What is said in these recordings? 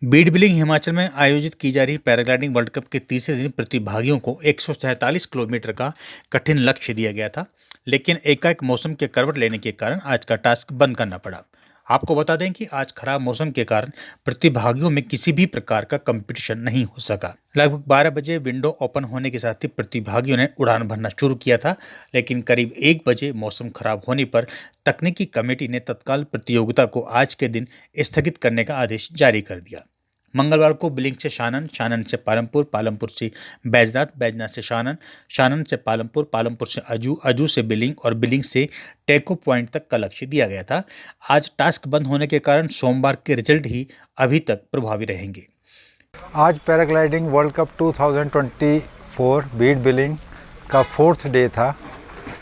Beed billing Himachal में आयोजित की जा रही पैराग्लाइडिंग वर्ल्ड कप के तीसरे दिन प्रतिभागियों को 147 किलोमीटर का कठिन लक्ष्य दिया गया था, लेकिन एकाएक मौसम के करवट लेने के कारण आज का टास्क बंद करना पड़ा। आपको बता दें कि आज खराब मौसम के कारण प्रतिभागियों में किसी भी प्रकार का कंपटीशन नहीं हो सका। लगभग 12 बजे विंडो ओपन होने के साथ ही प्रतिभागियों ने उड़ान भरना शुरू किया था, लेकिन करीब 1 बजे मौसम खराब होने पर तकनीकी कमेटी ने तत्काल प्रतियोगिता को आज के दिन स्थगित करने का आदेश जारी कर दिया। मंगलवार को बिलिंग से शानन, शानन से पालमपुर, पालमपुर से बैजनाथ, बैजनाथ से शानन, शानन से पालमपुर, पालमपुर से अजू, अजू से बिलिंग और बिलिंग से टेको पॉइंट तक का लक्ष्य दिया गया था। आज टास्क बंद होने के कारण सोमवार के रिजल्ट ही अभी तक प्रभावी रहेंगे। आज paragliding world cup 2024 Beed billing का 4th डे था,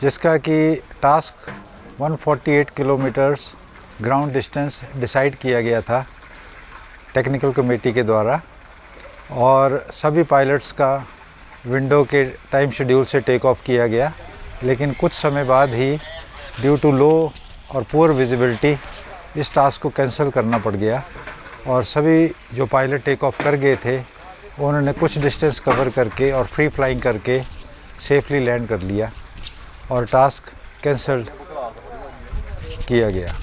जिसका कि task 148 kilometres ground distance decide किया गया था टेक्निकल कमेटी के द्वारा, और सभी पायलट्स का विंडो के टाइम शेड्यूल से टेक ऑफ किया गया। लेकिन कुछ समय बाद ही ड्यू टू लो और पुअर विजिबिलिटी इस टास्क को कैंसिल करना पड़ गया, और सभी जो पायलट टेक ऑफ कर गए थे उन्होंने कुछ डिस्टेंस कवर करके और फ्री फ्लाइंग करके सेफली लैंड कर लिया और टास्क कैंसिल किया गया।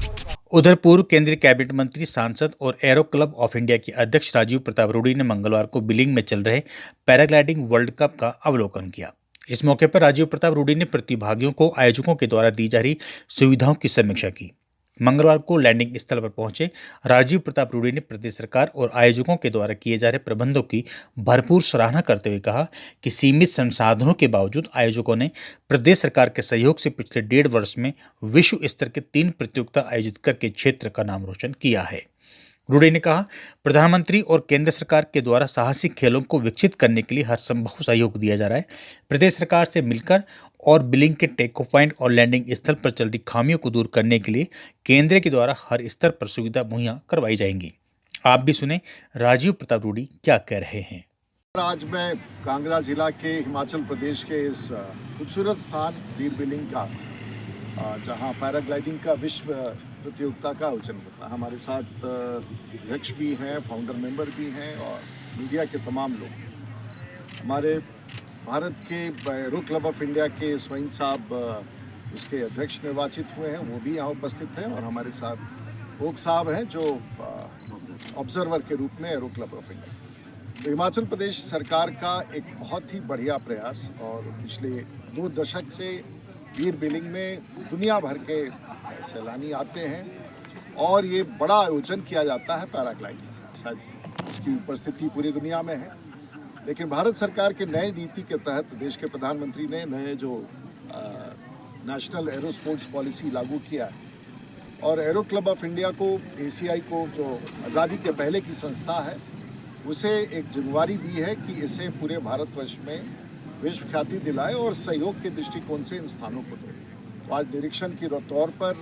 उधर पूर्व केंद्रीय कैबिनेट मंत्री, सांसद और एरो क्लब ऑफ इंडिया के अध्यक्ष राजीव प्रताप रूडी ने मंगलवार को बिलिंग में चल रहे पैराग्लाइडिंग वर्ल्ड कप का अवलोकन किया। इस मौके पर राजीव प्रताप रूडी ने प्रतिभागियों को आयोजकों के द्वारा दी जा रही सुविधाओं की समीक्षा की। मंगलवार को लैंडिंग स्थल पर पहुंचे राजीव प्रताप रूडी ने प्रदेश सरकार और आयोजकों के द्वारा किए जा रहे प्रबंधों की भरपूर सराहना करते हुए कहा कि सीमित संसाधनों के बावजूद आयोजकों ने प्रदेश सरकार के सहयोग से पिछले 1.5 वर्ष में विश्व स्तर के 3 प्रतियोगिता आयोजित करके क्षेत्र का नाम रोशन किया है। रूडी ने कहा, प्रधानमंत्री और केंद्र सरकार के द्वारा साहसिक खेलों को विकसित करने के लिए हर संभव सहयोग दिया जा रहा है। प्रदेश सरकार से मिलकर और बिलिंग के टेको पॉइंट और लैंडिंग स्थल पर चल रही खामियों को दूर करने के लिए केंद्र के द्वारा हर स्तर पर सुविधा मुहैया करवाई जाएंगी। आप भी सुने राजीव प्रताप रूडी क्या कह रहे हैं। आज मैं कांगड़ा जिला के हिमाचल प्रदेश के इस खूबसूरत स्थान बीर बिलिंग का, जहां पैराग्लाइडिंग का विश्व प्रतियोगिता का आयोजन होता है। हमारे साथ अध्यक्ष भी हैं, फाउंडर मेंबर भी हैं और मीडिया के तमाम लोग। हमारे भारत के एरो क्लब ऑफ इंडिया के स्वयं साहब उसके अध्यक्ष निर्वाचित हुए हैं, वो भी यहाँ उपस्थित हैं, और हमारे साथ ओक साहब हैं जो ऑब्जर्वर के रूप में एरो क्लब ऑफ इंडिया। तो हिमाचल प्रदेश सरकार का एक बहुत ही बढ़िया प्रयास, और पिछले 2 दशक से बीर बिलिंग में दुनिया भर के सैलानी आते हैं और ये बड़ा आयोजन किया जाता है पैराग्लाइडिंग का। शायद इसकी उपस्थिति पूरी दुनिया में है, लेकिन भारत सरकार के नए नीति के तहत देश के प्रधानमंत्री ने नए जो नेशनल एरो स्पोर्ट्स पॉलिसी लागू किया है, और एरो क्लब ऑफ इंडिया को, ACI को, जो आज़ादी के पहले की संस्था है, उसे एक जिम्मेवारी दी है कि इसे पूरे भारतवर्ष में विश्व ख्याति दिलाए और सहयोग के दृष्टिकोण से इन स्थानों को दे। तो आज निरीक्षण के तौर पर,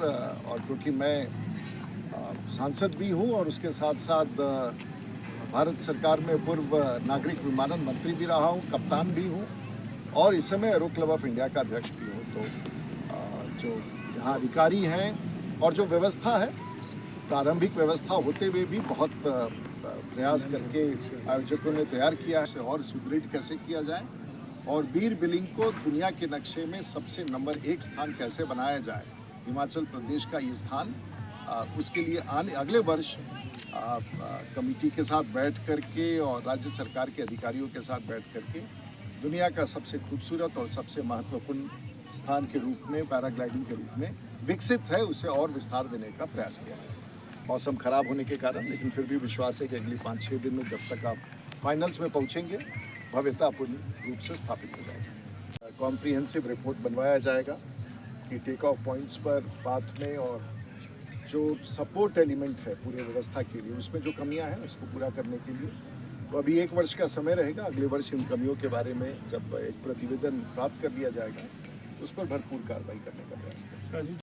और क्योंकि मैं सांसद भी हूँ और उसके साथ साथ भारत सरकार में पूर्व नागरिक विमानन मंत्री भी रहा हूँ, कप्तान भी हूँ, और इस समय एरो क्लब ऑफ इंडिया का अध्यक्ष भी हूँ, तो जो यहाँ अधिकारी हैं और जो व्यवस्था है, प्रारंभिक व्यवस्था होते हुए भी बहुत प्रयास करके आयोजकों ने तैयार किया है और सुदृढ़ कैसे किया जाए, और बीर बिलिंग को दुनिया के नक्शे में सबसे नंबर 1 स्थान कैसे बनाया जाए। हिमाचल प्रदेश का ये स्थान, उसके लिए अगले वर्ष कमेटी के साथ बैठ करके और राज्य सरकार के अधिकारियों के साथ बैठ करके दुनिया का सबसे खूबसूरत और सबसे महत्वपूर्ण स्थान के रूप में, पैराग्लाइडिंग के रूप में विकसित है, उसे और विस्तार देने का प्रयास किया है। मौसम खराब होने के कारण, लेकिन फिर भी विश्वास है कि अगले 5-6 दिन में जब तक आप फाइनल्स में पहुंचेंगे, भव्यतापूर्ण रूप से स्थापित हो जाएगा। कॉम्प्रिहेंसिव रिपोर्ट बनवाया जाएगा कि टेक ऑफ पॉइंट्स पर बात में, और जो सपोर्ट एलिमेंट है पूरे व्यवस्था के लिए, उसमें जो कमियां हैं उसको पूरा करने के लिए, तो अभी 1 वर्ष का समय रहेगा। अगले वर्ष इन कमियों के बारे में जब एक प्रतिवेदन प्राप्त कर लिया जाएगा, तो उस पर भरपूर कार्रवाई करने का प्रयास करेंगे।